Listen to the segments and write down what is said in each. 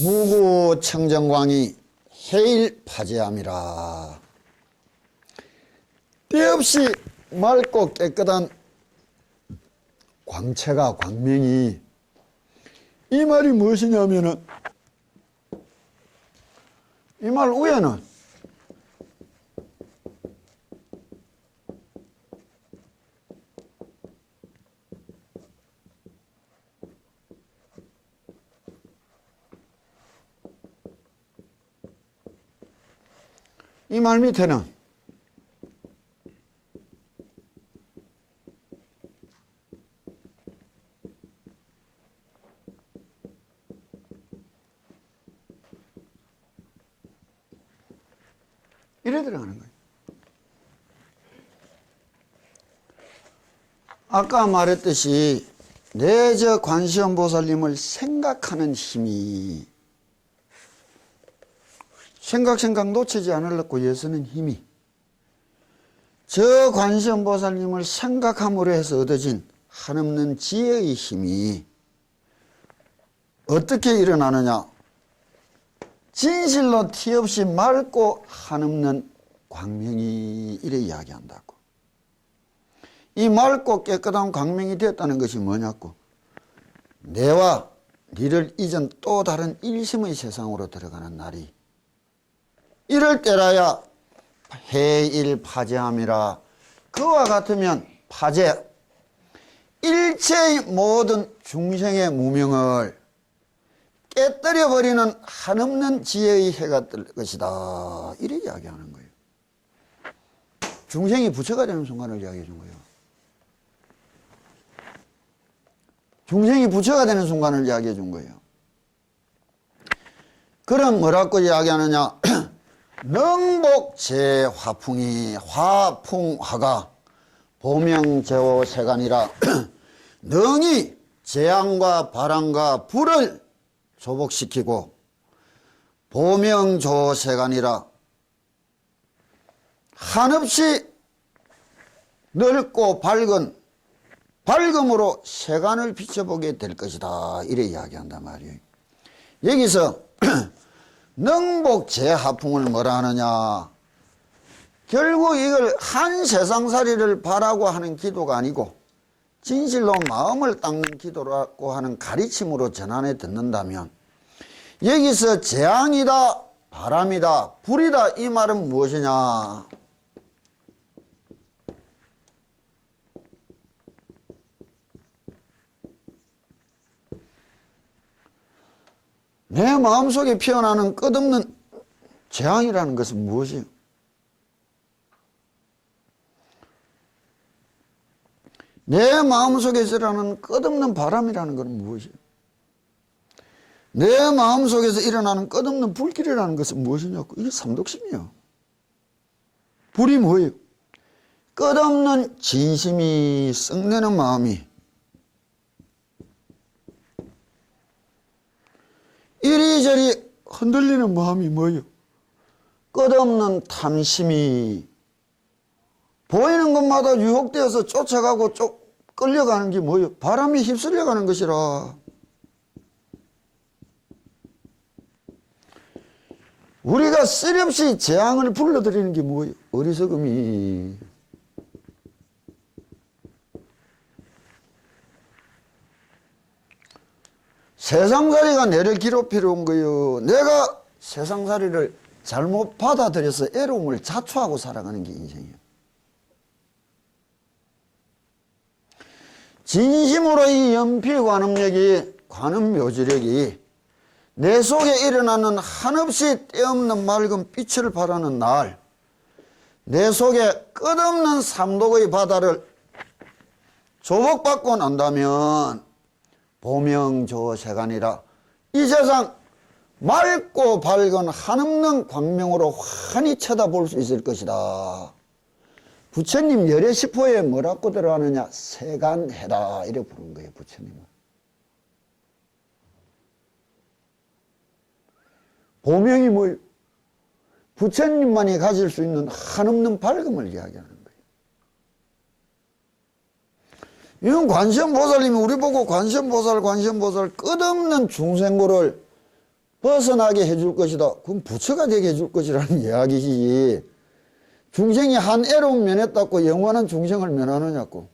무구 청정광이 해일파제함이라. 때없이 맑고 깨끗한 광채가, 광명이, 이 말이 무엇이냐면은, 이 말 위에는 이 말 밑에는 이래 들어가는 거예요. 아까 말했듯이 내 저 관세음보살님을 생각하는 힘이, 생각 놓치지 않으려고 예서는 힘이, 저 관세음보살님을 생각함으로 해서 얻어진 한없는 지혜의 힘이 어떻게 일어나느냐. 진실로 티없이 맑고 한없는 광명이, 이래 이야기한다고. 이 맑고 깨끗한 광명이 되었다는 것이 뭐냐고. 내와 니를 잊은 또 다른 일심의 세상으로 들어가는 날이, 이럴 때라야 해일파제함이라. 그와 같으면 파제, 일체의 모든 중생의 무명을 깨뜨려버리는 한없는 지혜의 해가 뜰 것이다. 이래 이야기하는 거예요. 중생이 부처가 되는 순간을 이야기해 준 거예요. 중생이 부처가 되는 순간을 이야기해 준 거예요. 그럼 뭐라고 이야기하느냐. 능복 제화풍이, 화풍화가 보명제오세간이라. 능이 재앙과 바람과 불을 조복시키고 보명조세간이라. 한없이 넓고 밝은 밝음으로 세간을 비춰보게 될 것이다. 이래 이야기한단 말이에요. 여기서 능복제하풍을 뭐라 하느냐. 결국 이걸 한 세상살이를 바라고 하는 기도가 아니고 진실로 마음을 닦는 기도라고 하는 가르침으로 전환해 듣는다면, 여기서 재앙이다, 바람이다, 불이다, 이 말은 무엇이냐. 내 마음속에 피어나는 끝없는 재앙이라는 것은 무엇이에요? 내 마음속에서 일어나는 끝없는 바람이라는 것은 무엇이에요? 내 마음속에서 일어나는 끝없는 불길이라는 것은 무엇이냐고. 이게 삼독심이에요. 불이 뭐예요? 끝없는 진심이 썩내는 마음이, 이리저리 흔들리는 마음이 뭐예요? 끝없는 탐심이, 보이는 것마다 유혹되어서 쫓아가고 끌려가는 게 뭐예요? 바람이 휩쓸려가는 것이라. 우리가 쓸없이 재앙을 불러들이는 게 뭐예요? 어리석음이. 세상살이가 내를 괴롭히러 온 거예요. 내가 세상살이를 잘못 받아들여서 애로움을 자초하고 살아가는 게 인생이에요. 진심으로 이 연필관음력이, 관음묘지력이 내 속에 일어나는 한없이 때없는 맑은 빛을 발하는 날, 내 속에 끝없는 삼독의 바다를 조복받고 난다면 보명조세간이라. 이 세상 맑고 밝은 한없는 광명으로 환히 쳐다볼 수 있을 것이다. 부처님 열애시포에 뭐라고 들어가느냐. 세간해라, 이렇게 부른 거예요, 부처님은. 보명이 뭐예요? 부처님만이 가질 수 있는 한없는 밝음을 이야기하는 거예요. 이건 관세음보살님이 우리 보고 관세음보살 끝없는 중생고를 벗어나게 해줄 것이다. 그럼 부처가 되게 해줄 것이라는 이야기지. 중생이 한 애로움 면했다고 영원한 중생을 면하느냐고.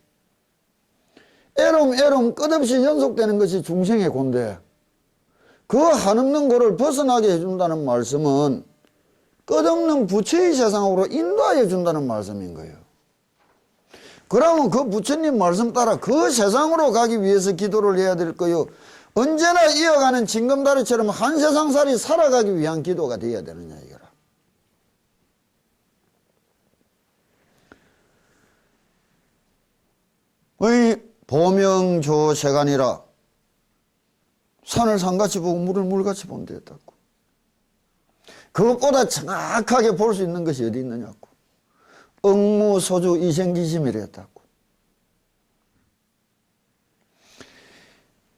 애로움 끝없이 연속되는 것이 중생의 고인데 그 한없는 고를 벗어나게 해준다는 말씀은 끝없는 부처의 세상으로 인도하여 준다는 말씀인 거예요. 그러면 그 부처님 말씀 따라 그 세상으로 가기 위해서 기도를 해야 될 거요. 언제나 이어가는 징검다리처럼 한 세상살이 살아가기 위한 기도가 되어야 되느냐 이거라. 보명조세간이라 산을 산같이 보고 물을 물같이 본다 했다고. 그것보다 정확하게 볼 수 있는 것이 어디 있느냐고. 응무소주 이생기심이라 했다고.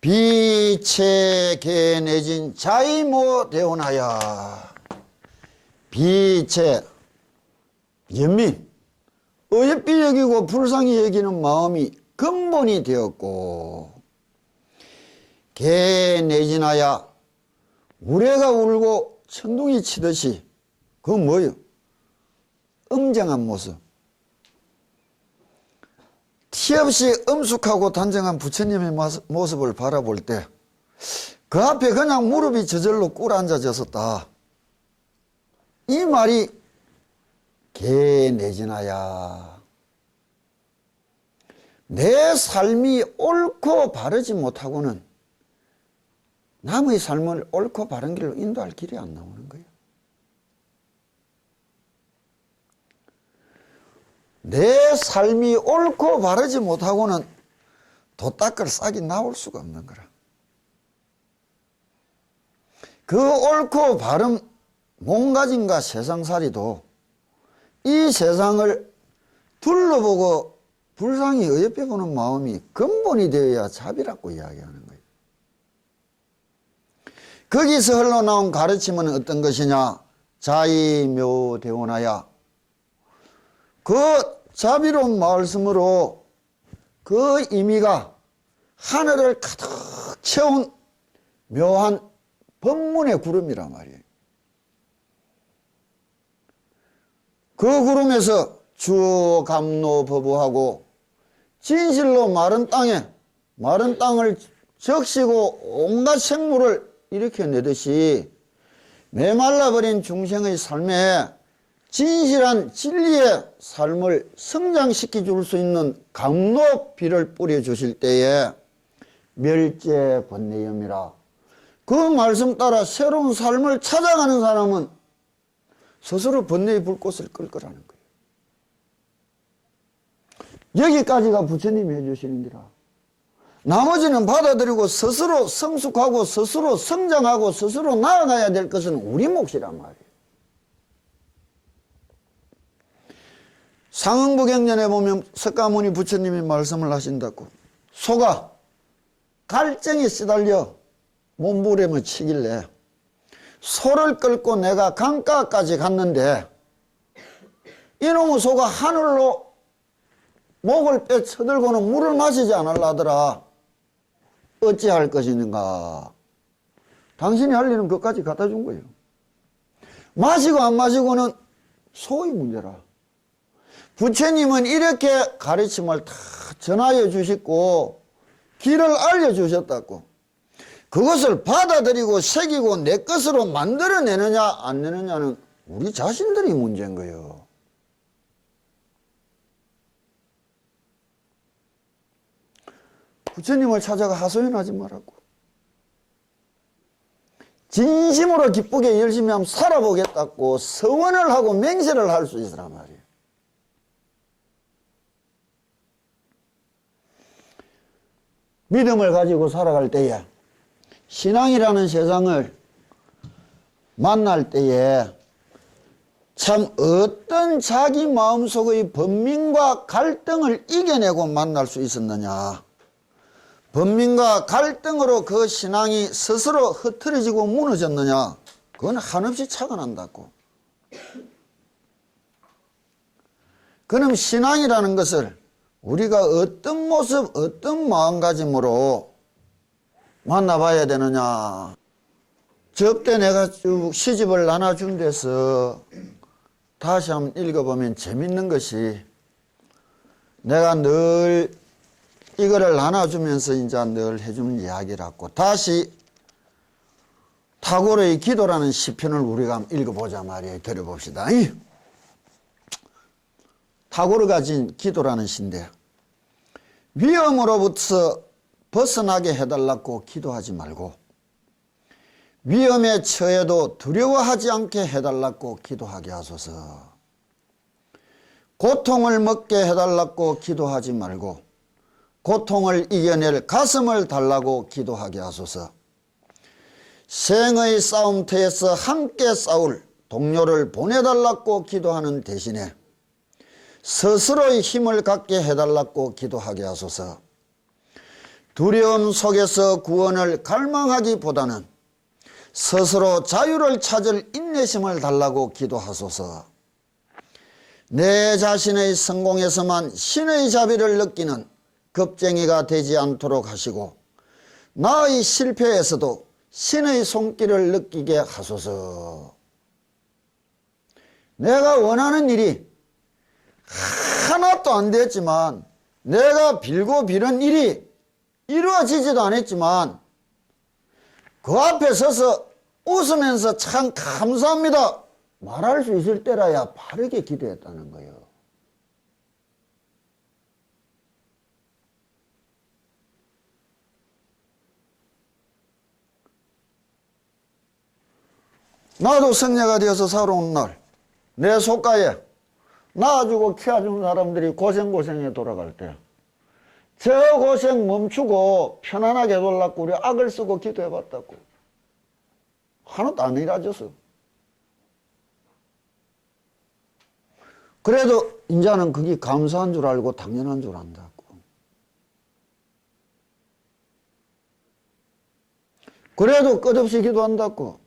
비체계 내진 자이모대오나야. 비체 연민 어여삐 여기고 불쌍히 여기는 마음이 근본이 되었고 개 내지나야 우레가 울고 천둥이 치듯이 그건 뭐예요? 엄정한 모습. 티 없이 엄숙하고 단정한 부처님의 모습을 바라볼 때 그 앞에 그냥 무릎이 저절로 꿇어앉아졌었다. 이 말이 개 내지나야. 내 삶이 옳고 바르지 못하고는 남의 삶을 옳고 바른 길로 인도할 길이 안 나오는 거예요. 내 삶이 옳고 바르지 못하고는 도닦을 싹이 나올 수가 없는 거라. 그 옳고 바른 몸가짐과 세상살이도 이 세상을 둘러보고 불쌍히 어여삐 보는 마음이 근본이 되어야 자비라고 이야기하는 거예요. 거기서 흘러나온 가르침은 어떤 것이냐? 자이묘대오나야. 그 자비로운 말씀으로 그 의미가 하늘을 가득 채운 묘한 법문의 구름이란 말이에요. 그 구름에서 주감노법부하고 진실로 마른 땅을 적시고 온갖 생물을 일으켜내듯이 메말라버린 중생의 삶에 진실한 진리의 삶을 성장시켜 줄 수 있는 감로비를 뿌려주실 때에 멸제번뇌염이라. 그 말씀 따라 새로운 삶을 찾아가는 사람은 스스로 번뇌의 불꽃을 끌 거라는 거예요. 여기까지가 부처님이 해주시는 기라. 나머지는 받아들이고 스스로 성숙하고 스스로 성장하고 스스로 나아가야 될 것은 우리 몫이란 말이에요. 상응부경전에 보면 석가모니 부처님이 말씀을 하신다고. 소가 갈증에 시달려 몸부림을 치길래 소를 끌고 내가 강가까지 갔는데 이놈의 소가 하늘로 목을 빼 쳐들고는 물을 마시지 않으려더라. 어찌할 것인가. 당신이 할 일은 그것까지 갖다 준 거예요. 마시고 안 마시고는 소의 문제라. 부처님은 이렇게 가르침을 다 전하여 주시고 길을 알려주셨다고. 그것을 받아들이고 새기고 내 것으로 만들어내느냐 안 내느냐는 우리 자신들이 문제인 거예요. 부처님을 찾아가 하소연하지 말라고. 진심으로 기쁘게 열심히 한번 살아보겠다고 서원을 하고 맹세를 할 수 있으란 말이에요. 믿음을 가지고 살아갈 때에 신앙이라는 세상을 만날 때에 참 어떤 자기 마음속의 번민과 갈등을 이겨내고 만날 수 있었느냐. 번민과 갈등으로 그 신앙이 스스로 흐트러지고 무너졌느냐. 그건 한없이 차가 난다고. 그럼 신앙이라는 것을 우리가 어떤 모습, 어떤 마음가짐으로 만나봐야 되느냐. 저때 내가 쭉 시집을 나눠준 데서 다시 한번 읽어보면 재밌는 것이 내가 늘 이거를 나눠주면서 이제 늘 해주는 이야기라고 다시 타고르의 기도라는 시편을 우리가 한번 읽어보자 말이에요. 들어봅시다. 타고르가 진 기도라는 시인데 위험으로부터 벗어나게 해달라고 기도하지 말고 위험에 처해도 두려워하지 않게 해달라고 기도하게 하소서. 고통을 먹게 해달라고 기도하지 말고 고통을 이겨낼 가슴을 달라고 기도하게 하소서. 생의 싸움터에서 함께 싸울 동료를 보내달라고 기도하는 대신에 스스로의 힘을 갖게 해달라고 기도하게 하소서. 두려움 속에서 구원을 갈망하기보다는 스스로 자유를 찾을 인내심을 달라고 기도하소서. 내 자신의 성공에서만 신의 자비를 느끼는 겁쟁이가 되지 않도록 하시고 나의 실패에서도 신의 손길을 느끼게 하소서. 내가 원하는 일이 하나도 안 됐지만 내가 빌고 비는 일이 이루어지지도 않았지만 그 앞에 서서 웃으면서 참 감사합니다 말할 수 있을 때라야 바르게 기도했다는 거예요. 나도 성녀가 되어서 살아온 날 내 속가에 낳아주고 키워준 사람들이 고생고생해 돌아갈 때 저 고생 멈추고 편안하게 해달라고 우리 악을 쓰고 기도해봤다고. 하나도 안 이루어졌어. 그래도 이제는 그게 감사한 줄 알고 당연한 줄 안다고. 그래도 끝없이 기도한다고.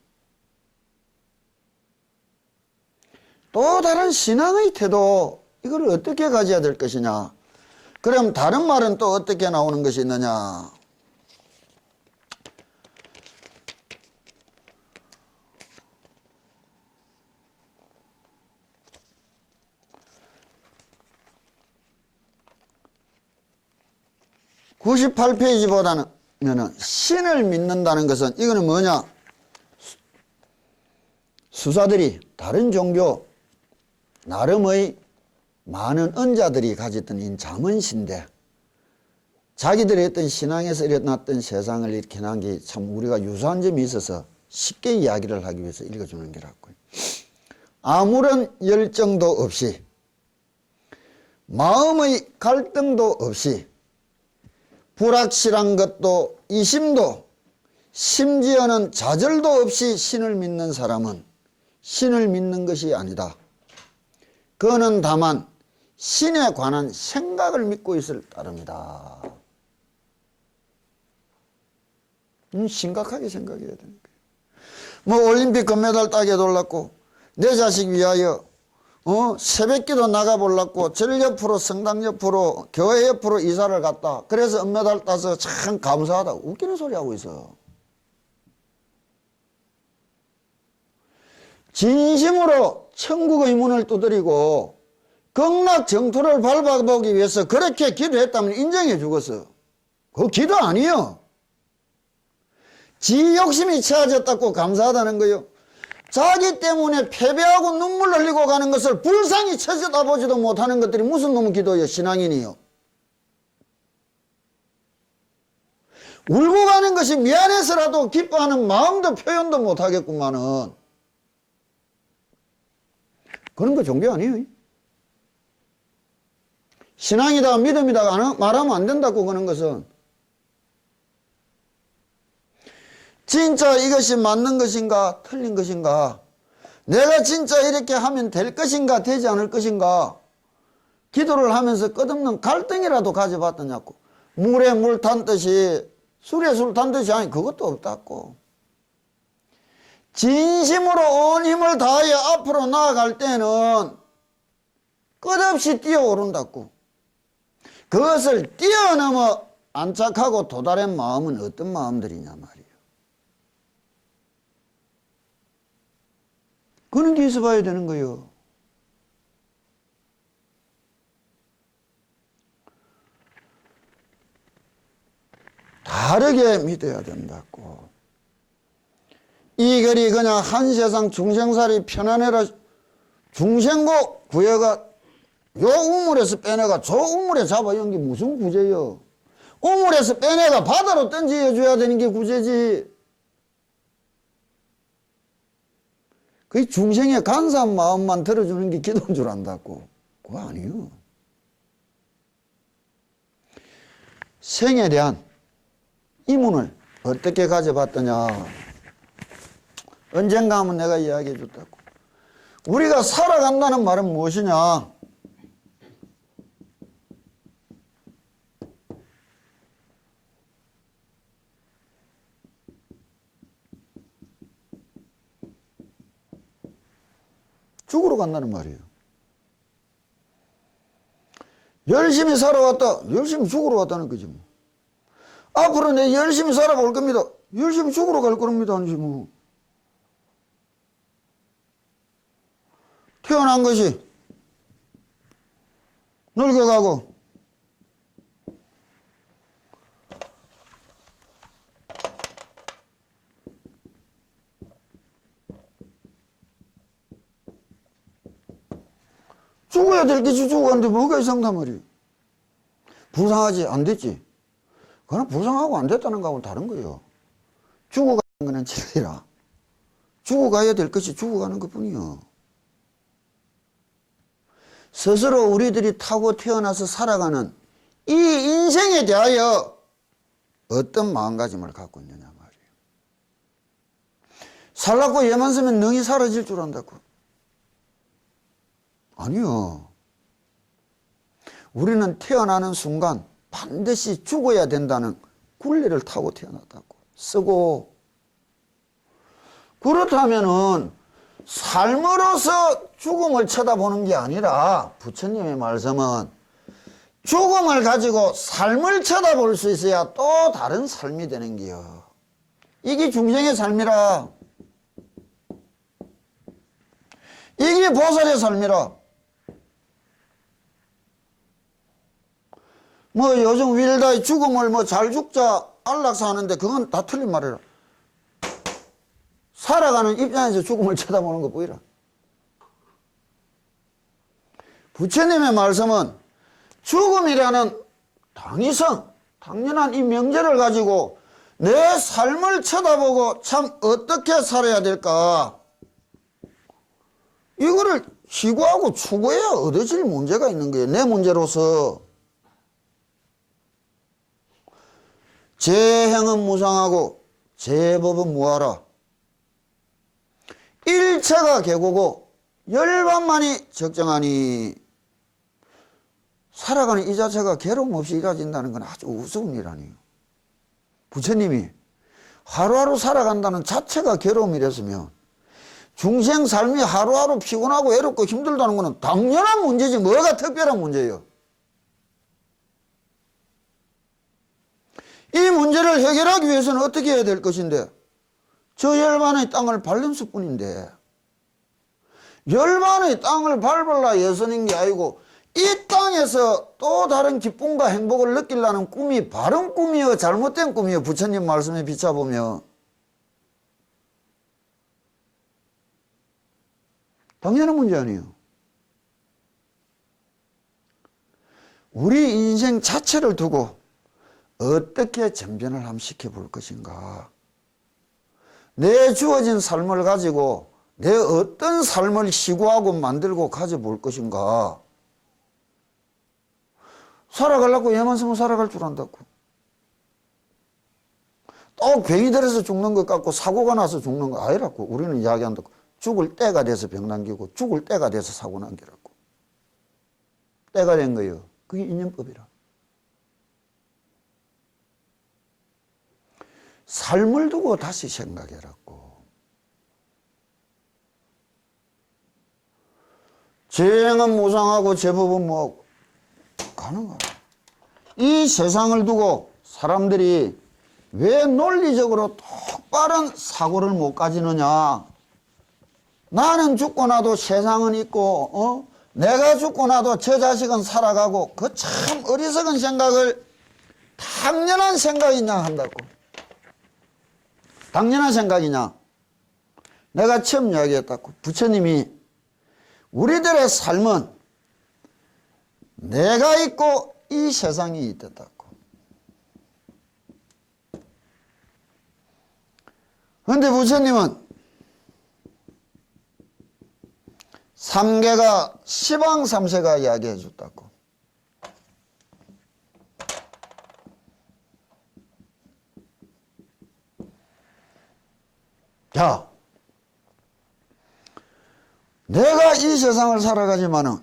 또 다른 신앙의 태도, 이걸 어떻게 가져야 될 것이냐. 그럼 다른 말은 또 어떻게 나오는 것이 있느냐. (98페이지보다는) 신을 믿는다는 것은 이거는 뭐냐. 수사들이 다른 종교 나름의 많은 언자들이 가졌던 이 자문신데 자기들이 했던 신앙에서 일어났던 세상을 이렇게 난 게 참 우리가 유사한 점이 있어서 쉽게 이야기를 하기 위해서 읽어주는 게라고요. 아무런 열정도 없이 마음의 갈등도 없이 불확실한 것도 이심도 심지어는 좌절도 없이 신을 믿는 사람은 신을 믿는 것이 아니다. 그는 다만 신에 관한 생각을 믿고 있을 따름이다. 심각하게 생각해야 되는 거예요. 뭐 올림픽 금메달 따게 돌랐고 내 자식 위하여 새벽기도 나가보려고 절 옆으로 성당 옆으로 교회 옆으로 이사를 갔다. 그래서 은메달 따서 참 감사하다. 웃기는 소리 하고 있어. 진심으로 천국의 문을 두드리고 극락 정토를 밟아보기 위해서 그렇게 기도했다면 인정해 주겠어. 그거 기도 아니에요. 지 욕심이 채워졌다고 감사하다는 거예요. 자기 때문에 패배하고 눈물 흘리고 가는 것을 불쌍히 쳐다보지도 못하는 것들이 무슨 놈의 기도예요. 신앙인이요. 울고 가는 것이 미안해서라도 기뻐하는 마음도 표현도 못하겠구만은. 그런 거 종교 아니에요. 신앙이다 믿음이다 말하면 안 된다고 그런 것은. 진짜 이것이 맞는 것인가 틀린 것인가, 내가 진짜 이렇게 하면 될 것인가 되지 않을 것인가, 기도를 하면서 끝없는 갈등이라도 가져봤더냐고. 물에 물 탄 듯이 술에 술 탄 듯이 아니 그것도 없다고. 진심으로 온 힘을 다하여 앞으로 나아갈 때는 끝없이 뛰어오른다고. 그것을 뛰어넘어 안착하고 도달한 마음은 어떤 마음들이냐 말이에요. 그런 게 있어 봐야 되는 거예요. 다르게 믿어야 된다고. 이 글이 그냥 한 세상 중생살이 편안해라 중생고 구해가 요 우물에서 빼내가 저 우물에 잡아 연 게 무슨 구제요. 우물에서 빼내가 바다로 던져줘야 되는 게 구제지. 그 중생의 간사한 마음만 들어주는 게 기도인 줄 안다고. 그거 아니요. 생에 대한 이문을 어떻게 가져봤더냐. 언젠가 하면 내가 이야기해 줬다고. 우리가 살아간다는 말은 무엇이냐. 죽으러 간다는 말이에요. 열심히 살아왔다. 열심히 죽으러 왔다는 거지 뭐. 앞으로 내 열심히 살아볼 겁니다. 열심히 죽으러 갈 겁니다. 아니지 뭐. 태어난 것이 늙어가고 죽어야 될 것이 죽어가는데 뭐가 이상단 말이에요. 불쌍하지 안 됐지. 그건 불쌍하고 안 됐다는 거하고는 다른 거예요. 죽어가는 거는 진리라. 죽어가야 될 것이 죽어가는 것뿐이요. 스스로 우리들이 타고 태어나서 살아가는 이 인생에 대하여 어떤 마음가짐을 갖고 있느냐 말이에요. 살라고 얘만 쓰면 능이 사라질 줄 안다고. 아니요. 우리는 태어나는 순간 반드시 죽어야 된다는 굴레를 타고 태어났다고. 쓰고 그렇다면은 삶으로서 죽음을 쳐다보는 게 아니라 부처님의 말씀은 죽음을 가지고 삶을 쳐다볼 수 있어야 또 다른 삶이 되는 게요. 이게 중생의 삶이라. 이게 보살의 삶이라. 뭐 요즘 윌다의 죽음을 뭐 잘 죽자 안락사 하는데 그건 다 틀린 말이라. 살아가는 입장에서 죽음을 쳐다보는 것 보이라. 부처님의 말씀은 죽음이라는 당위성, 당연한 이 명제를 가지고 내 삶을 쳐다보고 참 어떻게 살아야 될까. 이거를 희구하고 추구해야 얻어질 문제가 있는 거예요. 내 문제로서. 제 행은 무상하고 제 법은 무하라. 일체가 계고고 열반만이 적정하니. 살아가는 이 자체가 괴로움 없이 이루어진다는 건 아주 우스운 일 아니에요. 부처님이 하루하루 살아간다는 자체가 괴로움이랬으면 중생 삶이 하루하루 피곤하고 외롭고 힘들다는 것은 당연한 문제지 뭐가 특별한 문제예요. 이 문제를 해결하기 위해서는 어떻게 해야 될 것인데 저 열반의 땅을 밟는 뿐인데 열반의 땅을 밟으려 예선인 게 아니고 이 땅에서 또 다른 기쁨과 행복을 느끼려는 꿈이 바른 꿈이요 잘못된 꿈이요. 부처님 말씀에 비춰보면 당연한 문제 아니에요. 우리 인생 자체를 두고 어떻게 전변을 한번 시켜볼 것인가. 내 주어진 삶을 가지고 내 어떤 삶을 시구하고 만들고 가져볼 것인가. 살아가려고 얘만 쓰면 살아갈 줄 안다고. 또 괜히 들어서 죽는 것 같고 사고가 나서 죽는 거 아니라고. 우리는 이야기한다고. 죽을 때가 돼서 병 남기고 죽을 때가 돼서 사고 남기라고. 때가 된 거예요. 그게 인연법이라. 삶을 두고 다시 생각해라고. 제 행은 무상하고 제 법은 뭐하고 가는 거야. 이 세상을 두고 사람들이 왜 논리적으로 똑바른 사고를 못 가지느냐. 나는 죽고 나도 세상은 있고 내가 죽고 나도 저 자식은 살아가고 그 참 어리석은 생각을 당연한 생각이냐 한다고. 당연한 생각이냐. 내가 처음 이야기했다고. 부처님이 우리들의 삶은 내가 있고 이 세상이 있다고. 그런데 부처님은 삼계가 시방삼세가 이야기해 줬다고. 자, 내가 이 세상을 살아가지만은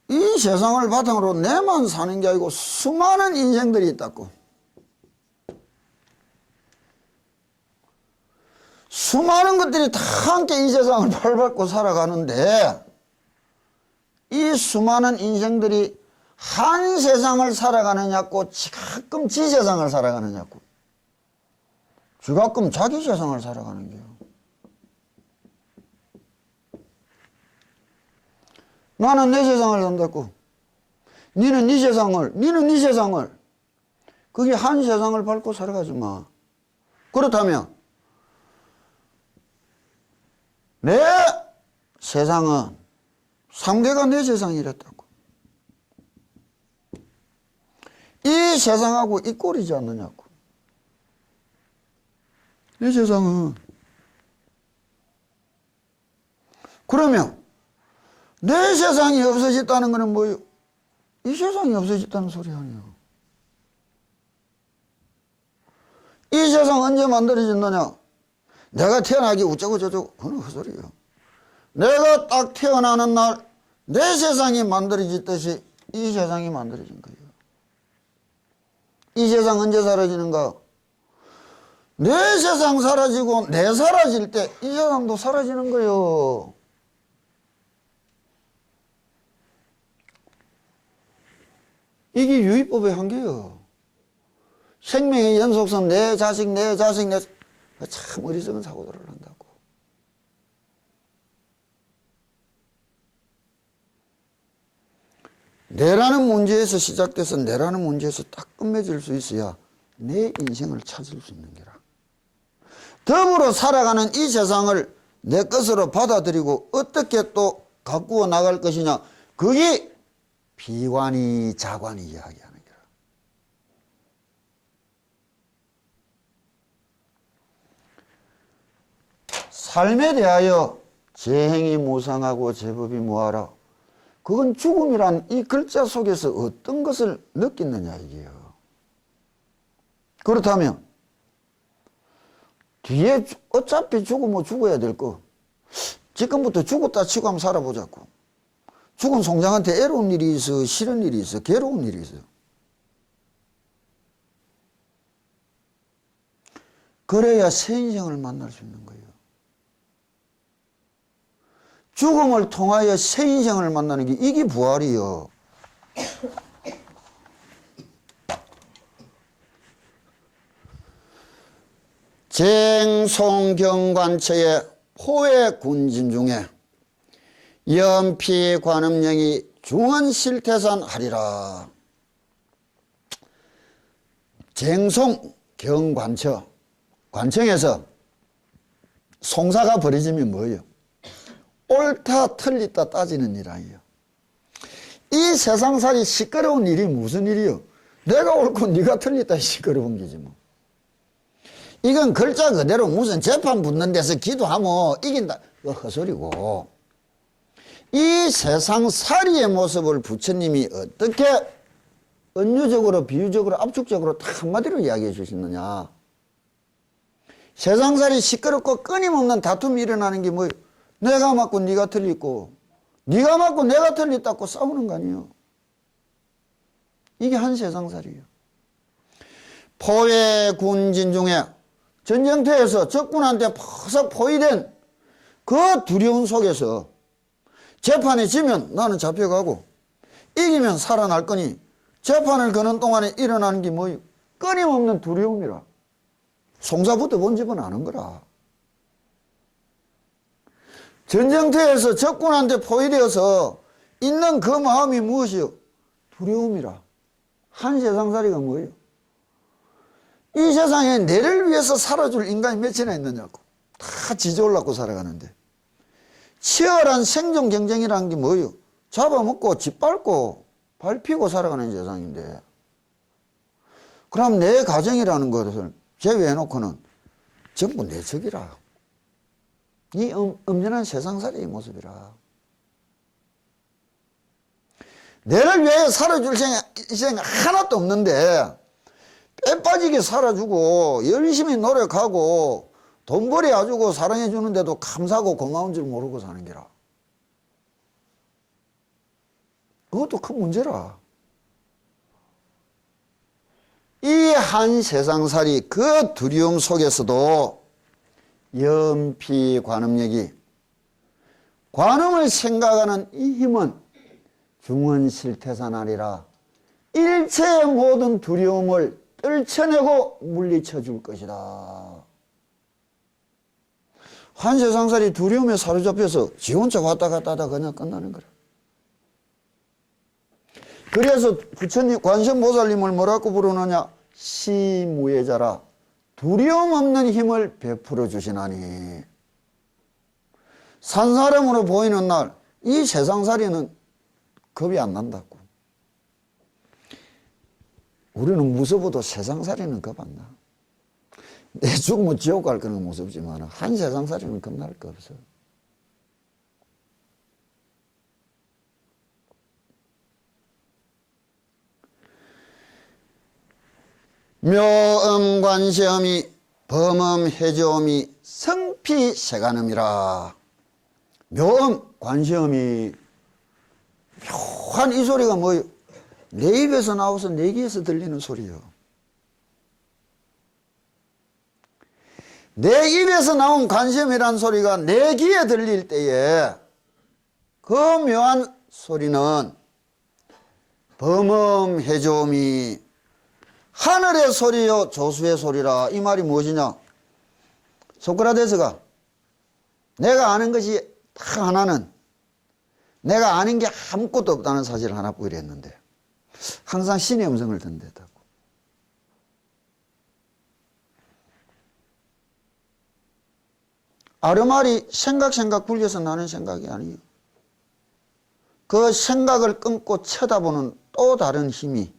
이 세상을 바탕으로 내만 사는 게 아니고 수많은 인생들이 있다고. 수많은 것들이 다 함께 이 세상을 밟고 살아가는데 이 수많은 인생들이 한 세상을 살아가느냐고 지가끔 지 세상을 살아가느냐고. 지가끔 자기 세상을 살아가는 거예요. 나는 내 세상을 산다고. 니는 네 세상을. 그게 한 세상을 밟고 살아가지 마. 그렇다면 내 세상은 삼계가 내 세상이랬다고. 이 세상하고 이 꼴이지 않느냐고. 내 세상은. 그러면 내 세상이 없어졌다는 것은 뭐예요? 이 세상이 없어졌다는 소리 아니에요. 이 세상 언제 만들어졌느냐? 내가 태어나기 어쩌고 저쩌고 그건 헛소리예요. 내가 딱 태어나는 날 내 세상이 만들어졌듯이 이 세상이 만들어진 거예요. 이 세상 언제 사라지는가? 내 세상 사라지고 내 사라질 때 이 세상도 사라지는 거예요. 이게 유의법의 한계예요. 생명의 연속성 내 자식 참 어리석은 사고들을 한다고. 내라는 문제에서 시작돼서 내라는 문제에서 딱 끝맺을 수 있어야 내 인생을 찾을 수 있는 게라. 더불어 살아가는 이 세상을 내 것으로 받아들이고 어떻게 또 가꾸어 나갈 것이냐. 그게 비관이 자관이 이야기하는 거라. 삶에 대하여 재행이 무상하고 제법이 무하라. 그건 죽음이란 이 글자 속에서 어떤 것을 느끼느냐 이게요. 그렇다면 뒤에 어차피 죽으면 죽어야 될 거. 지금부터 죽었다 치고 한번 살아보자고. 죽은 송장한테 애로운 일이 있어, 싫은 일이 있어, 괴로운 일이 있어. 그래야 새 인생을 만날 수 있는 거예요. 죽음을 통하여 새 인생을 만나는 게 이게 부활이요. 쟁송경관처의 포외군진 중에 연피관음령이 중언실태산 하리라. 쟁송경관처, 관청에서 송사가 벌어지면 뭐예요? 옳다 틀리다 따지는 일 아니에요. 이 세상살이 시끄러운 일이 무슨 일이요? 내가 옳고 네가 틀리다 시끄러운 게지 뭐. 이건 글자 그대로 무슨 재판 붙는 데서 기도하면 이긴다. 그거 헛소리고. 이 세상살이의 모습을 부처님이 어떻게 은유적으로 비유적으로 압축적으로 딱 한마디로 이야기해 주시느냐. 세상살이 시끄럽고 끊임없는 다툼이 일어나는 게 뭐예요? 내가 맞고 네가 틀리고 네가 맞고 내가 틀렸다고 싸우는 거 아니에요. 이게 한 세상살이에요. 포외군진 중에 전쟁터에서 적군한테 퍼석 포위된 그 두려움 속에서 재판에 지면 나는 잡혀가고 이기면 살아날 거니 재판을 거는 동안에 일어나는 게 뭐예요? 끊임없는 두려움이라. 송사부터 본 집은 아는 거라. 전쟁터에서 적군한테 포위되어서 있는 그 마음이 무엇이요? 두려움이라. 한 세상살이가 뭐예요? 이 세상에 내를 위해서 살아줄 인간이 몇이나 있느냐고. 다 지져올라고 살아가는데. 치열한 생존 경쟁이라는 게 뭐예요? 잡아먹고 짓밟고 밟히고 살아가는 세상인데. 그럼 내 가정이라는 것을 제외해놓고는 전부 내 적이라. 이 엄연한 세상살이의 모습이라. 내를 위해 살아줄 생각 하나도 없는데 빼 빠지게 살아주고 열심히 노력하고 돈벌이 해주고 사랑해주는데도 감사하고 고마운 줄 모르고 사는 게라. 그것도 큰 문제라. 이 한 세상살이 그 두려움 속에서도 염피 관음력이 관음을 생각하는 이 힘은 중언실태산하리라. 일체의 모든 두려움을 떨쳐내고 물리쳐 줄 것이다. 한 세상살이 두려움에 사로잡혀서 지 혼자 왔다 갔다 하다 그냥 끝나는 거라. 그래서 부처님 관세음보살님을 뭐라고 부르느냐? 시무예자라. 두려움 없는 힘을 베풀어 주시나니. 산 사람으로 보이는 날 이 세상살이는 겁이 안 난다고. 우리는 무서워도 세상살이는 겁 안 나. 내 죽으면 지옥 갈 거는 무섭지만 한 세상살이는 겁날 거 없어. 묘음관시음이 범음해조음이 성피세간음이라. 묘음 관시음이 묘한 이 소리가 뭐예요? 내 입에서 나와서 내 귀에서 들리는 소리요. 내 입에서 나온 관시음이란 소리가 내 귀에 들릴 때에 그 묘한 소리는 범음해조음이 하늘의 소리요 조수의 소리라. 이 말이 무엇이냐? 소크라테스가 내가 아는 것이 딱 하나는 내가 아는 게 아무것도 없다는 사실을 하나 부인했는데 항상 신의 음성을 듣는다고. 아르말이 생각 굴려서 나는 생각이 아니에요. 그 생각을 끊고 쳐다보는 또 다른 힘이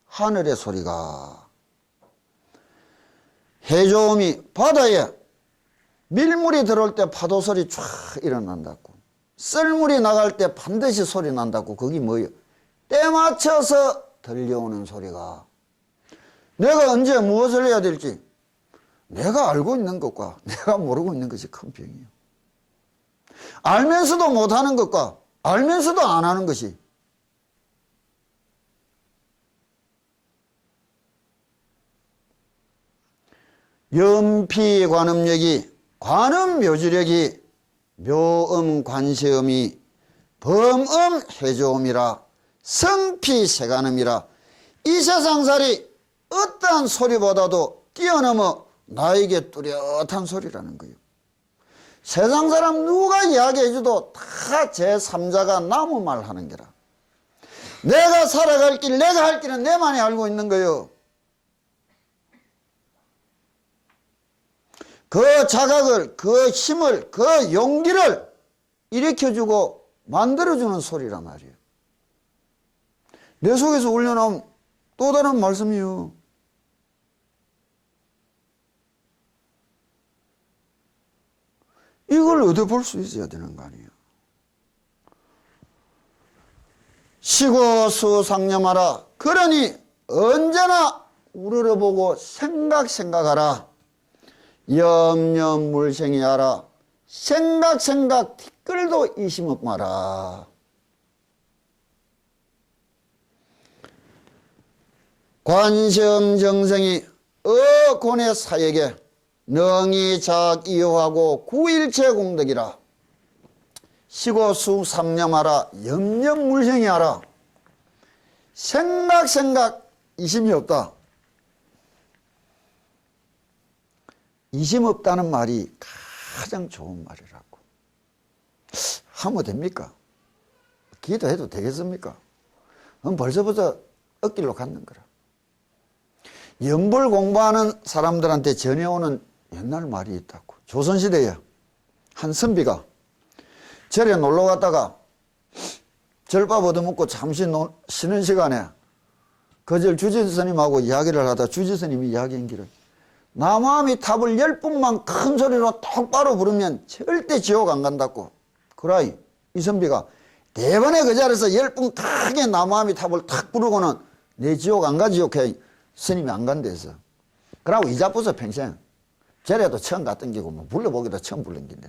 하늘의 소리가. 해조음이 바다에 밀물이 들어올 때 파도 소리 쫙 일어난다고. 썰물이 나갈 때 반드시 소리 난다고. 그게 뭐예요? 때 맞춰서 들려오는 소리가. 내가 언제 무엇을 해야 될지 내가 알고 있는 것과 내가 모르고 있는 것이 큰 병이에요. 알면서도 못하는 것과 알면서도 안 하는 것이. 염피 관음력이 관음묘지력이 묘음관세음이 범음해조음이라 성피세간음이라. 이 세상살이 어떠한 소리보다도 뛰어넘어 나에게 뚜렷한 소리라는 거예요. 세상 사람 누가 이야기해줘도 다 제3자가 나무 말 하는 게라. 내가 살아갈 길, 내가 할 길은 내만이 알고 있는 거예요. 그 자각을, 그 힘을, 그 용기를 일으켜주고 만들어주는 소리란 말이에요. 내 속에서 울려나온 또 다른 말씀이요. 이걸 얻어볼 수 있어야 되는 거 아니에요. 시고 수상념하라. 그러니 언제나 우러러보고 생각하라. 염려물생이하라. 생각 티끌도 이심없 마라. 관세음정성이 어곤의 사역에 능히 작이호하고 구일체 공덕이라. 시고수삼념하라. 염려물생이하라. 생각 이심이 없다. 이심 없다는 말이 가장 좋은 말이라고. 하면 됩니까? 기도해도 되겠습니까? 그럼 벌써부터 엇길로 갖는 거라. 영벌 공부하는 사람들한테 전해오는 옛날 말이 있다고. 조선시대에 한 선비가 절에 놀러 갔다가 절밥 얻어먹고 잠시 쉬는 시간에 그절 주지 스님하고 이야기를 하다 주지 스님이 이야기한 길은 나무아미 탑을 10분만 큰 소리로 똑바로 부르면 절대 지옥 안 간다고. 그러이 이 선비가 대번에 그 자리에서 10분 크게 나무아미 탑을 탁 부르고는 내 지옥 안 가 지옥 해. 스님이 안 간대서. 그러고 이자부서 평생 절에도 처음 갔던 기고 뭐 불러보기도 처음 불른 긴데.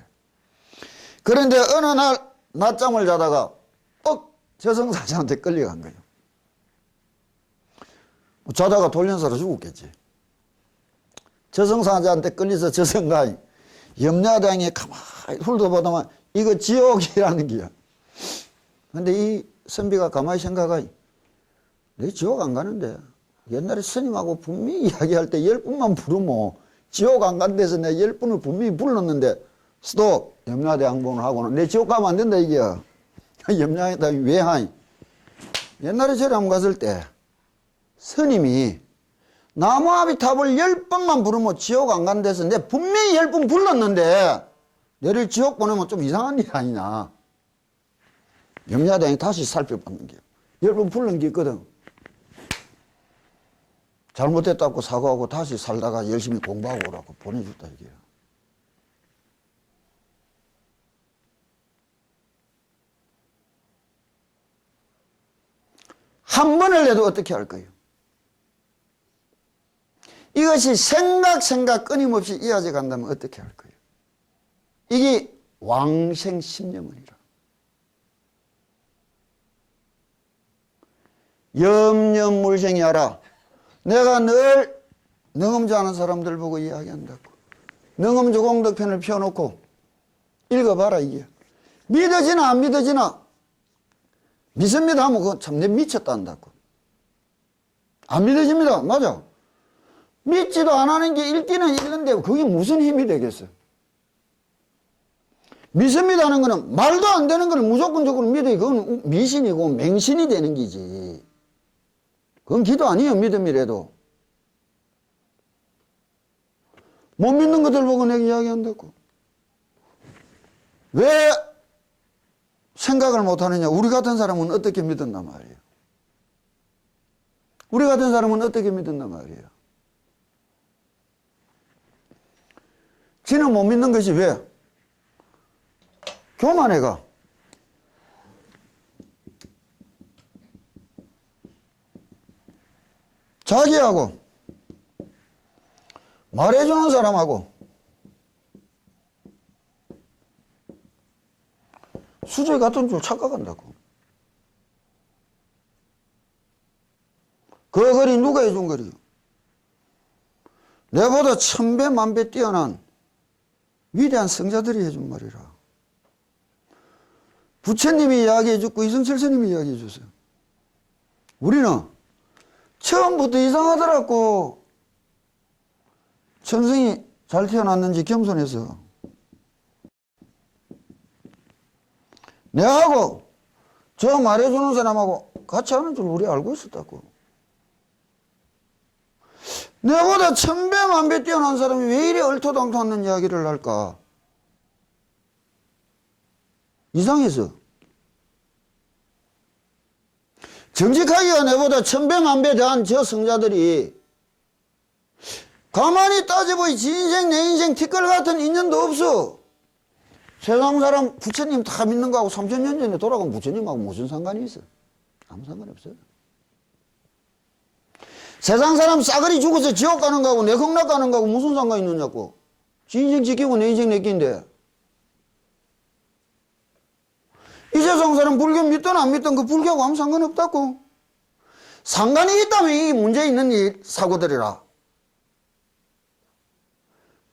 그런데 어느 날 낮잠을 자다가 저승사자한테 끌려간 거예요. 자다가 돌연사로 죽었겠지. 저승사자한테 끌려서 저승가 염라대왕이 가만히 훑어보더만 이거 지옥이라는 게야. 근데 이 선비가 가만히 생각하니 내 지옥 안 가는데 옛날에 스님하고 분명히 이야기할 때 10분만 부르면 지옥 안 간 데서 내가 10분을 분명히 불렀는데 스톱 염라대왕봉을 하고는 내 지옥 가면 안 된다 이게. 염라대왕이 왜 하니? 옛날에 절에 한번 갔을 때 스님이 나무아비 탑을 10번만 부르면 지옥 안 간 데서 내가 분명히 10번 불렀는데 너를 지옥 보내면 좀 이상한 일 아니냐. 염라대왕이 다시 살펴봤는 게 10번 부른 게 있거든. 잘못했다고 사과하고 다시 살다가 열심히 공부하고 오라고 보내줬다 이게. 한 번을 해도 어떻게 할 거예요? 이것이 생각 끊임없이 이어져 간다면 어떻게 할 거예요? 이게 왕생심령원이라. 염려물생이하라. 내가 늘 능엄주 하는 사람들 보고 이야기한다고. 능엄주 공덕편을 펴놓고 읽어봐라 이게. 믿어지나 안 믿어지나? 믿습니다 하면 그거 참 내 미쳤다 한다고. 안 믿어집니다. 맞아. 믿지도 안 하는 게 읽기는 읽는데 그게 무슨 힘이 되겠어? 믿습니다 하는 거는 말도 안 되는 거는 무조건적으로 믿어야 그건 미신이고 맹신이 되는 기지. 그건 기도 아니에요. 믿음이라도. 못 믿는 것들 보고 내가 이야기한다고. 왜 생각을 못하느냐. 우리 같은 사람은 어떻게 믿었단 말이에요. 우리 같은 사람은 어떻게 믿었단 말이에요. 지는 못 믿는 것이 왜? 교만해가. 자기하고 말해주는 사람하고 수저에 같은 줄 착각한다고. 그 글이 누가 해준 글이요? 내보다 1000배 만배 뛰어난 위대한 성자들이 해준 말이라. 부처님이 이야기해 줬고 이승철 스님이 이야기해 줬어요. 우리는 처음부터 이상하더라고. 천성이 잘 태어났는지 겸손해서. 내하고 저 말해주는 사람하고 같이 하는 줄 우리 알고 있었다고. 내보다 1000배 만배 뛰어난 사람이 왜 이리 얼토당토하는 이야기를 할까? 이상해서. 정직하게 내보다 1000배 만배 대한 저 성자들이 가만히 따져보니 지 인생 내 인생 티끌 같은 인연도 없어. 세상 사람 부처님 다 믿는 거하고 3000년 전에 돌아간 부처님하고 무슨 상관이 있어? 아무 상관이 없어요. 세상 사람 싸그리 죽어서 지옥 가는 거하고 내극락 가는 거하고 무슨 상관이 있느냐고. 지 인생 지키고 내 인생 내끼인데. 이 세상 사람 불교 믿든 안 믿든 그 불교하고 아무 상관이 없다고. 상관이 있다면 이 문제 있는 일 사고들이라.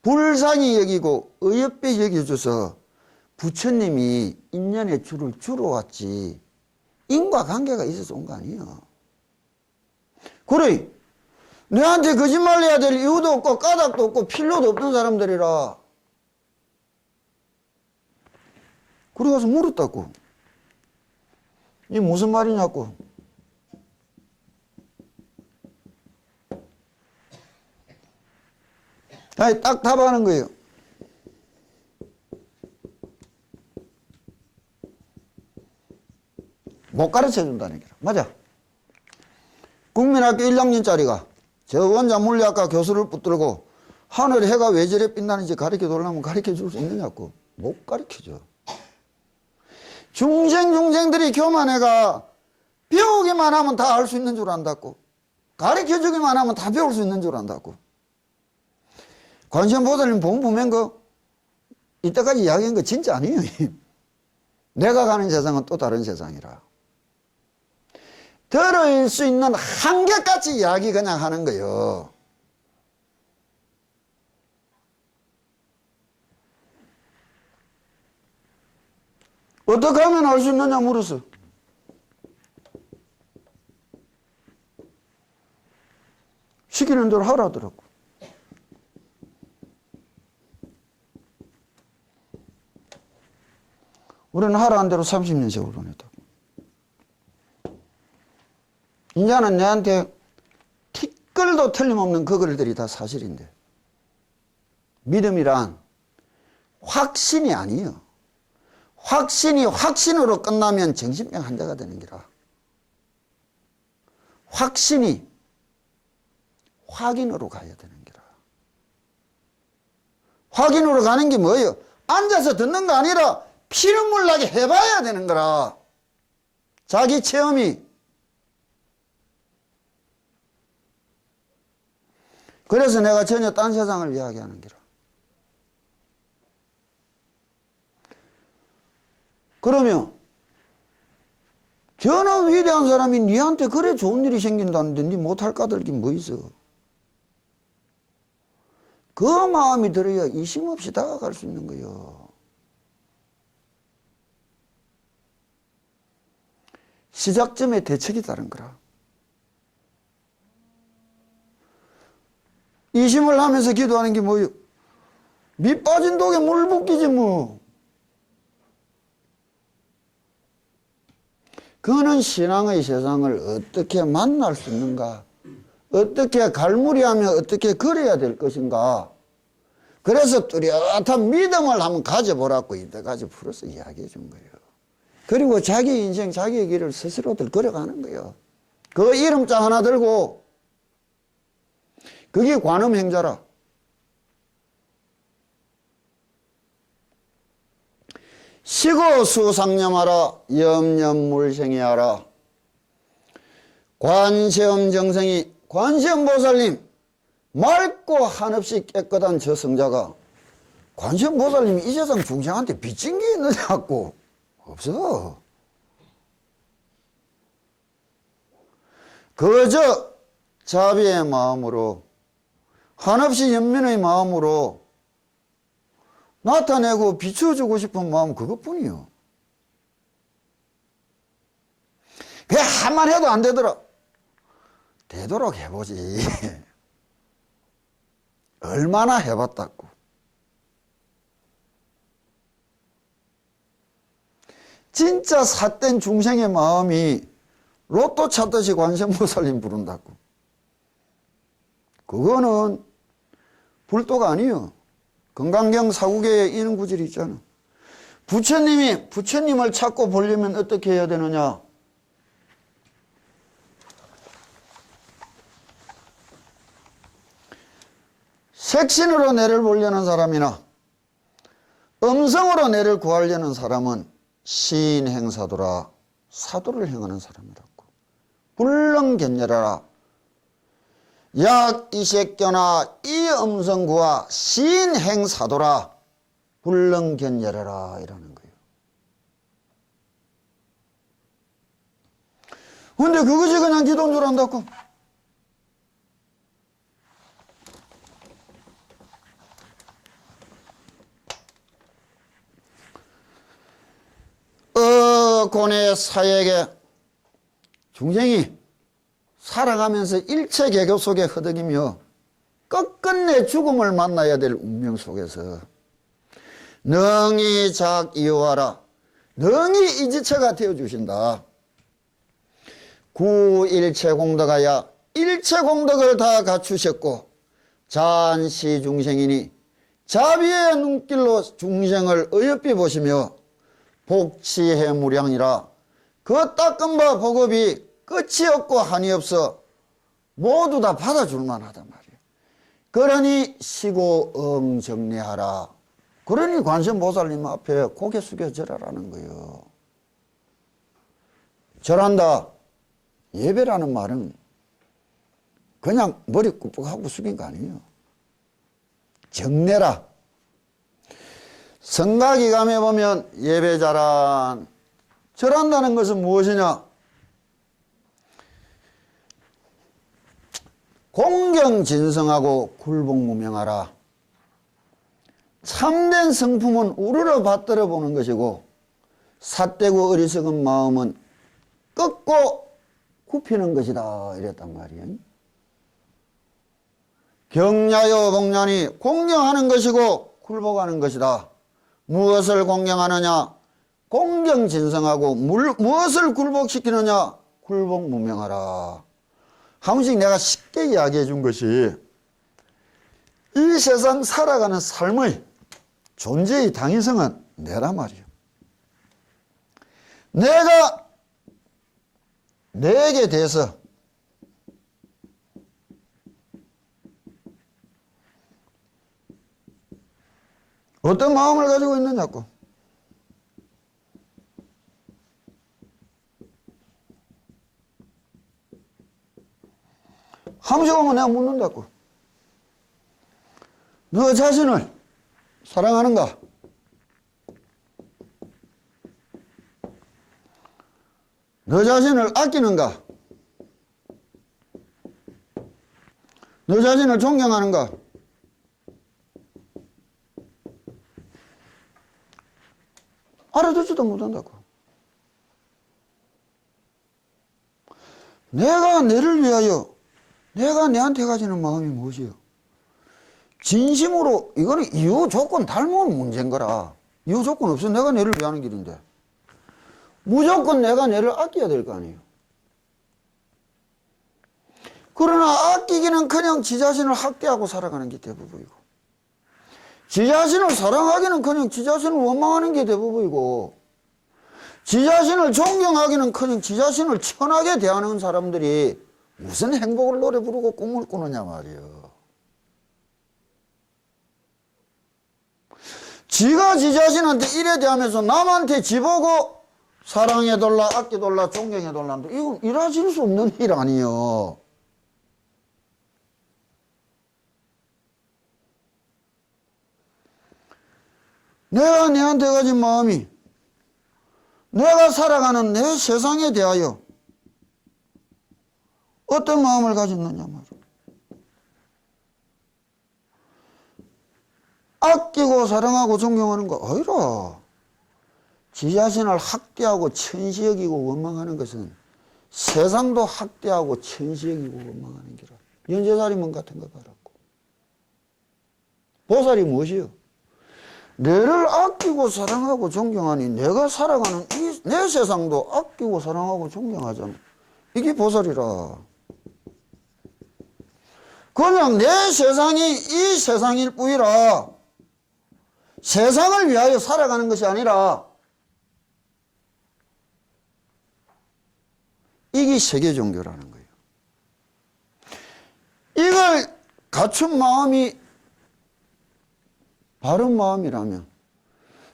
불쌍히 여기고 어여삐 여겨줘서 부처님이 인연의 줄을 줄어왔지 인과관계가 있어서 온 거 아니에요. 그래 내한테 거짓말 해야 될 이유도 없고 까닭도 없고 필요도 없던 사람들이라 그래 가서 물었다고. 이 무슨 말이냐고. 아니, 딱 답하는 거예요. 못 가르쳐 준다는 거라. 맞아. 국민학교 1학년짜리가 저 원자 물리학과 교수를 붙들고 하늘에 해가 왜 저래 빛나는지 가르쳐 달라면 가르쳐 줄 수 있느냐고. 못 가르쳐 줘. 중생들이 교만해가 배우기만 하면 다 알 수 있는 줄 안다고. 가르쳐 주기만 하면 다 배울 수 있는 줄 안다고. 관세음보살님 보면 이때까지 이야기한 거 진짜 아니에요. 내가 가는 세상은 또 다른 세상이라. 들을 수 있는 한계까지 이야기 그냥 하는 거예요. 어떻게 하면 알 수 있느냐 물었어. 시키는 대로 하라더라고. 우리는 하라는 대로 30년 세월 보냈다. 이제는 내한테 티끌도 틀림없는 그 글들이 다 사실인데. 믿음이란 확신이 아니에요. 확신이 확신으로 끝나면 정신병 환자가 되는 기라. 확신이 확인으로 가야 되는 기라. 확인으로 가는 게 뭐예요? 앉아서 듣는 거 아니라 피눈물 나게 해봐야 되는 거라. 자기 체험이. 그래서 내가 전혀 딴 세상을 이야기하는 기라. 그러면 저는 위대한 사람이 니한테 그래 좋은 일이 생긴다는데 니 못할 까닭이 뭐 있어? 그 마음이 들어야 이심 없이 다가갈 수 있는 거예요. 시작점에 대책이 다른 거라. 이심을 하면서 기도하는 게 뭐예요? 밑 빠진 독에 물 붓기지 뭐. 그는 신앙의 세상을 어떻게 만날 수 있는가? 어떻게 갈무리하며 어떻게 걸어야 될 것인가? 그래서 뚜렷한 믿음을 한번 가져보라고 이때까지 풀어서 이야기해 준 거예요. 그리고 자기 인생, 자기의 길을 스스로들 걸어가는 거예요. 그 이름자 하나 들고 그게 관음행자라. 시고 수상념하라 염염물생이하라. 관세음 정성이 관세음보살님 맑고 한없이 깨끗한 저 성자가 관세음보살님이 이 세상 중생한테 빚진 게 있느냐고. 없어. 그저 자비의 마음으로 한없이 연민의 마음으로 나타내고 비춰주고 싶은 마음 그것뿐이요. 그냥 한만 해도 안 되더라. 되도록 해보지. 얼마나 해봤다고. 진짜 삿된 중생의 마음이 로또 찾듯이 관세음보살님 부른다고. 그거는 불도가 아니에요. 건강경 사국의 이런 구절이 있잖아. 부처님을 찾고 보려면 어떻게 해야 되느냐? 색신으로 내를 보려는 사람이나 음성으로 내를 구하려는 사람은 시인행사도라. 사도를 행하는 사람이라고. 불능견열하라. 약 이색견아 이 음성구와 시인행사도라. 불능견열하라 이라는 거예요. 근데 그것이 그냥 기도인 줄 안다고. 고뇌 사역에 중생이 살아가면서 일체 개교 속에 허덕이며 끝끝내 죽음을 만나야 될 운명 속에서 능히 작 이어하라. 능히 이 지체가 되어주신다. 구일체공덕하야 일체공덕을 다 갖추셨고 잔시중생이니 자비의 눈길로 중생을 어여삐 보시며 복치해무량이라 그 닦은 바 복업이 끝이 없고 한이 없어 모두 다 받아줄 만하단 말이에요. 그러니 시고 정례하라. 그러니 관세음보살님 앞에 고개 숙여 절하라는 거예요. 절한다. 예배라는 말은 그냥 머리 꾹꾹하고 숙인 거 아니에요. 정례라. 성가기감에 보면 예배자란 절한다는 것은 무엇이냐? 공경진성하고 굴복무명하라. 참된 성품은 우러러 받들어 보는 것이고 삿되고 어리석은 마음은 꺾고 굽히는 것이다 이랬단 말이에요. 경야여 복냐니 공경하는 것이고 굴복하는 것이다. 무엇을 공경하느냐? 공경진성하고 무엇을 굴복시키느냐? 굴복무명하라. 한 번씩 내가 쉽게 이야기해 준 것이 이 세상 살아가는 삶의 존재의 당위성은 내란 말이에요. 내가 내게 대해서 어떤 마음을 가지고 있느냐고. 한 번씩 오면 내가 묻는다고. 너 자신을 사랑하는가? 너 자신을 아끼는가? 너 자신을 존경하는가? 알아듣지도 못한다고. 내가 너를 위하여 내가 내한테 가지는 마음이 무엇이요? 진심으로 이거는 이유 조건 닮은 문제인 거라. 이유 조건 없어. 내가 너를 위하는 길인데 무조건 내가 너를 아껴야 될 거 아니에요. 그러나 아끼기는 그냥 지 자신을 학대하고 살아가는 게 대부분이고 지 자신을 사랑하기는 그냥 지 자신을 원망하는 게 대부분이고 지 자신을 존경하기는 그냥 지 자신을 천하게 대하는 사람들이 무슨 행복을 노래 부르고 꿈을 꾸느냐 말이에요. 지가 지 자신한테 이래 대하면서 남한테 지보고 사랑해달라, 아껴달라, 존경해달라. 이건 이루어질 수 없는 일 아니에요. 내가 내한테 가진 마음이 내가 살아가는 내 세상에 대하여 어떤 마음을 가졌느냐 말이에요. 아끼고 사랑하고 존경하는 거 아니라 지 자신을 학대하고 천시 여기고 원망하는 것은 세상도 학대하고 천시 여기고 원망하는 기라. 연제살인문 같은 거 봐라고. 보살이 무엇이요? 너를 아끼고 사랑하고 존경하니 내가 살아가는 내 세상도 아끼고 사랑하고 존경하잖아. 이게 보살이라. 그냥 내 세상이 이 세상일 뿐이라 세상을 위하여 살아가는 것이 아니라 이게 세계 종교라는 거예요. 이걸 갖춘 마음이 바른 마음이라면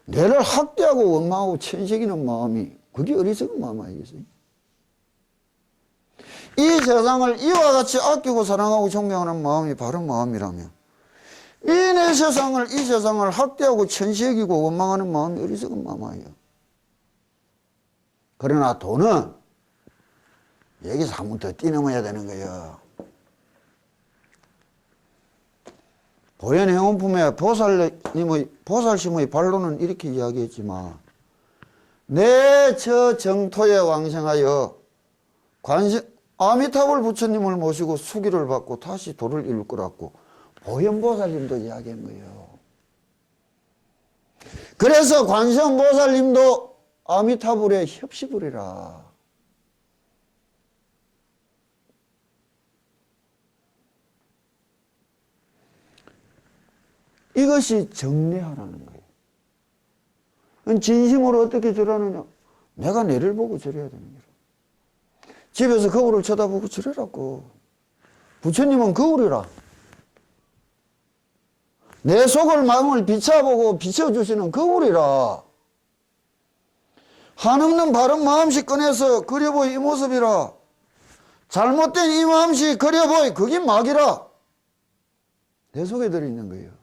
내를 학대하고 원망하고 천식이는 마음이 그게 어리석은 마음 아니겠어요? 이 세상을 이와 같이 아끼고 사랑하고 존경하는 마음이 바른 마음이라면 이 내 세상을 이 세상을 학대하고 천시여기고 원망하는 마음이 어리석은 마음 아니에요. 그러나 돈은 여기서 한 번 더 뛰넘어야 되는 거예요. 보현행원품의 보살심의 반론은 이렇게 이야기했지만 내 저 정토에 왕생하여 아미타불 부처님을 모시고 수기를 받고 다시 도를 이룰 거라고 보현보살님도 이야기한 거예요. 그래서 관세음보살님도 아미타불에 협시불이라. 이것이 정례하라는 거예요. 진심으로 어떻게 절하느냐? 내가 내를 보고 절해야 되는 거예요. 집에서 거울을 쳐다보고 절하라고. 부처님은 거울이라. 내 속을 마음을 비춰보고 비춰주시는 거울이라. 한없는 바른 마음씨 꺼내서 그려보이 이 모습이라. 잘못된 이 마음씨 그려보이 그게 막이라. 내 속에 들어있는 거예요.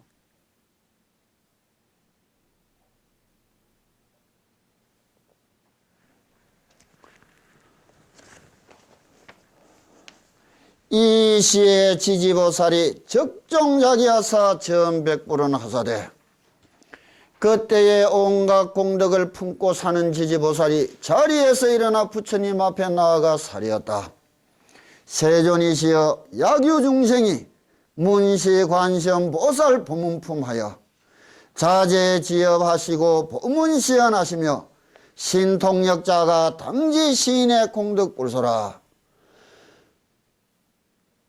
이 시에 지지보살이 적종자기하사 전백불은 하사되 그때에 온갖 공덕을 품고 사는 지지보살이 자리에서 일어나 부처님 앞에 나아가 사리었다. 세존이시여 약유중생이 문시관시험 보살 보문품하여 자제지업하시고 보문시연하시며 신통력자가 당지 시인의 공덕불소라.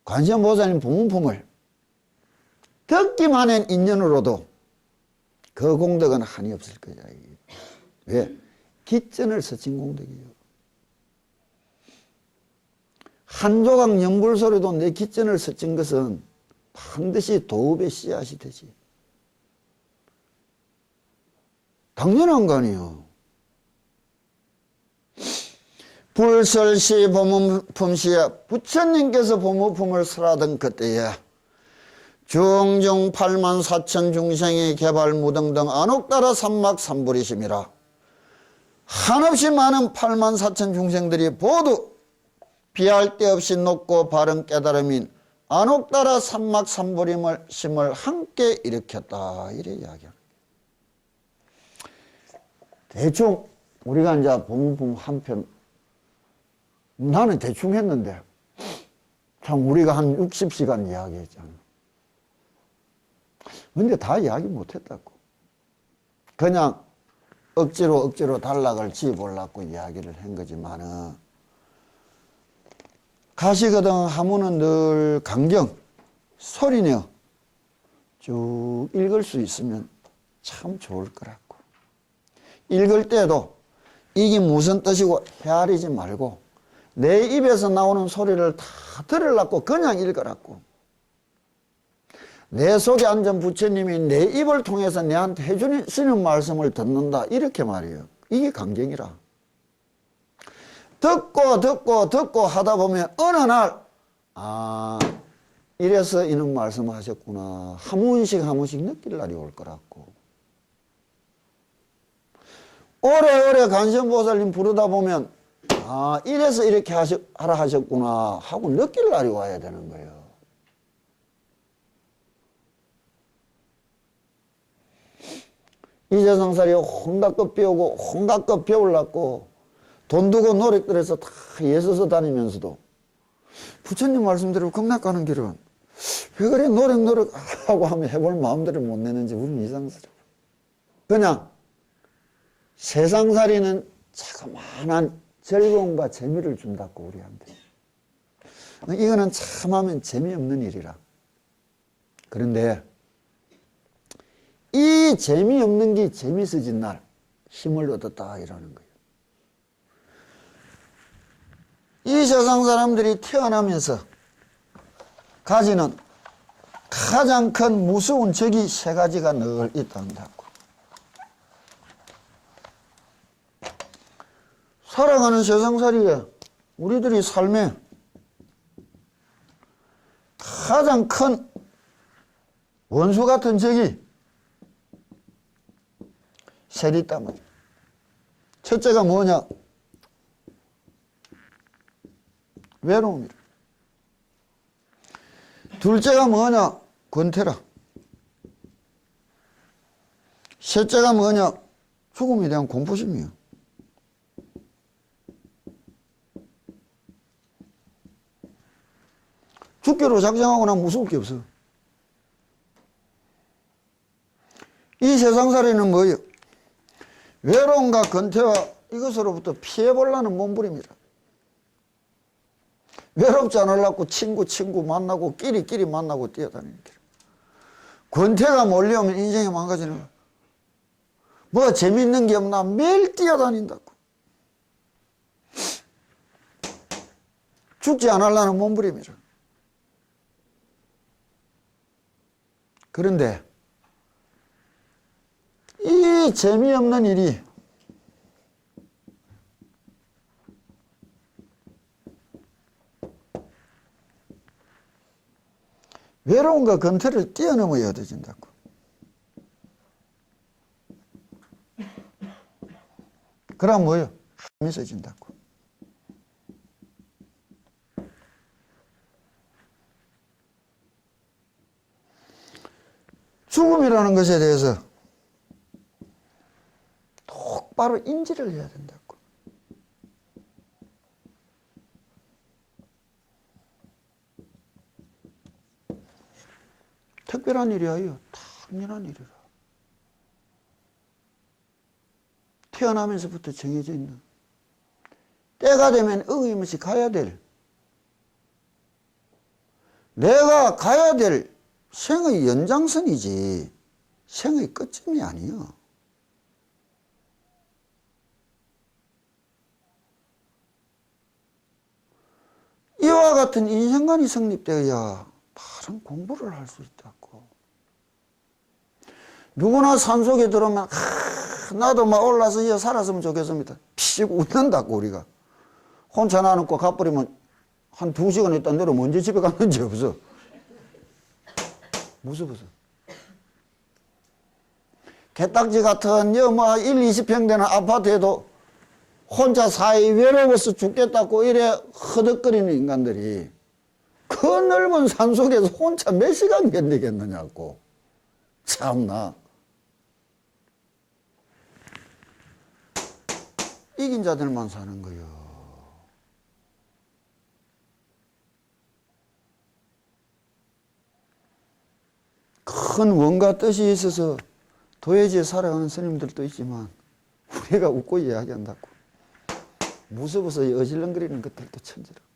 관세음보살님 보문품을 듣기만 한 인연으로도 그 공덕은 한이 없을 거야. 왜? 기전을 서친 공덕이에요. 한 조각 연불소리도 내 기전을 서친 것은 반드시 도읍의 씨앗이 되지. 당연한 거 아니에요. 불설시 보문품시에 부처님께서 보문품을 설하던 그때에 중중 8만 4천 중생의 개발 무등등 안옥따라 삼막삼불이심이라. 한없이 많은 8만 4천 중생들이 모두 비할 데 없이 높고 바른 깨달음인 안옥따라 삼막삼불임을 심을 함께 일으켰다. 이래 이야기합니다. 대충 우리가 이제 보문품 한편 나는 대충 했는데 참 우리가 한 60시간 이야기했잖아. 근데 다 이야기 못했다고. 그냥 억지로 단락을 지어보려고 이야기를 한 거지만은 가시거든 하면은 늘 강경 소리내어 쭉 읽을 수 있으면 참 좋을 거라고. 읽을 때도 이게 무슨 뜻이고 헤아리지 말고 내 입에서 나오는 소리를 다 들으려고 그냥 읽으라고. 내 속에 앉은 부처님이 내 입을 통해서 내한테 해주시는 말씀을 듣는다. 이렇게 말이에요. 이게 강경이라. 듣고 하다 보면 어느 날 이래서 이런 말씀을 하셨구나. 한 문씩 느낄 날이 올 거라고. 오래 관세음보살님 부르다 보면 이래서 이렇게 하라 하셨구나 하고 느낄 날이 와야 되는 거예요. 이 세상살이 혼각 것 배우고 혼각 것 배우려고 돈 두고 노력들해서 다 예서서 다니면서도 부처님 말씀대로 극락 가는 길은 왜 그래 노력하고 하면 해볼 마음대로 못 내는지 우리는 이상스러워. 그냥 세상살이는 자그마한 즐거움과 재미를 준다고 우리한테. 이거는 참 하면 재미없는 일이라. 그런데 이 재미없는 게 재미있어진 날 힘을 얻었다 이러는 거예요. 이 세상 사람들이 태어나면서 가지는 가장 큰 무서운 적이 세 가지가 늘 있단다고. 살아가는 세상살이에 우리들이 삶에 가장 큰 원수 같은 적이 셋 있단 말이에요. 첫째가 뭐냐? 외로움이라. 둘째가 뭐냐? 권태라. 셋째가 뭐냐? 죽음에 대한 공포심이에요. 죽기로 작정하고 나면 무서울 게 없어. 이 세상살이는 뭐예요? 외로움과 권태와 이것으로부터 피해보려는 몸부림이라. 외롭지 않으려고 친구 만나고 끼리 만나고 뛰어다니는 길. 권태가 몰려오면 인생이 망가지는 거야. 뭐 재밌는 게 없나 매일 뛰어다닌다고. 죽지 않으려는 몸부림이라. 그런데 이 재미없는 일이 외로움과 권태를 뛰어넘어야 얻어진다고. 그럼 뭐예요? 힘이 있어진다고. 죽음이라는 것에 대해서 똑바로 인지를 해야 된다고. 특별한 일이 아니요. 당연한 일이라. 태어나면서부터 정해져 있는, 때가 되면 어김없이 가야 될, 내가 가야 될 생의 연장선이지 생의 끝점이 아니요. 이와 같은 인생관이 성립되어야 바른 공부를 할 수 있다고. 누구나 산속에 들어오면 나도 막 올라서 살았으면 좋겠습니다. 피식 웃는다고. 우리가 혼자 놔놓고 가버리면 한 2시간 있다 내려오면 언제 집에 갔는지 없어. 무서워서. 개딱지 같은 뭐 1, 20평 되는 아파트에도 혼자 사이 외로워서 죽겠다고 이래 허덕거리는 인간들이 그 넓은 산속에서 혼자 몇 시간 견디겠느냐고. 참나. 이긴 자들만 사는 거요. 큰 원과 뜻이 있어서 도회지에 살아가는 스님들도 있지만 우리가 웃고 이야기한다고. 무서워서 어질렁거리는 것들도 천지라고.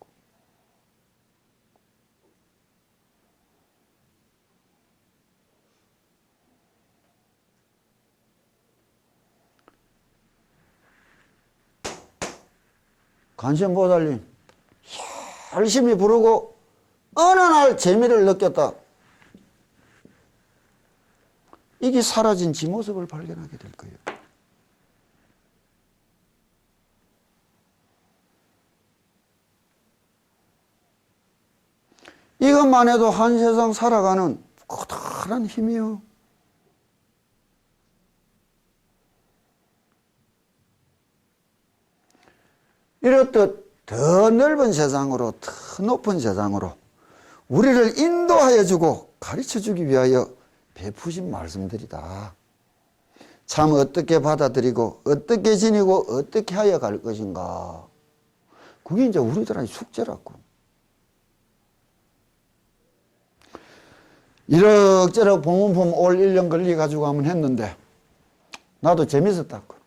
간신보살님 열심히 부르고 어느 날 재미를 느꼈다. 이게 사라진 지 모습을 발견하게 될 거예요. 이것만 해도 한 세상 살아가는 커다란 힘이요. 이렇듯 더 넓은 세상으로, 더 높은 세상으로 우리를 인도하여 주고 가르쳐 주기 위하여 베푸신 말씀들이다. 참 어떻게 받아들이고 어떻게 지니고 어떻게 하여 갈 것인가. 그게 이제 우리들한테 숙제라고. 이럭저럭 봉은품 올 1년 걸려가지고 한번 했는데 나도 재밌었다고.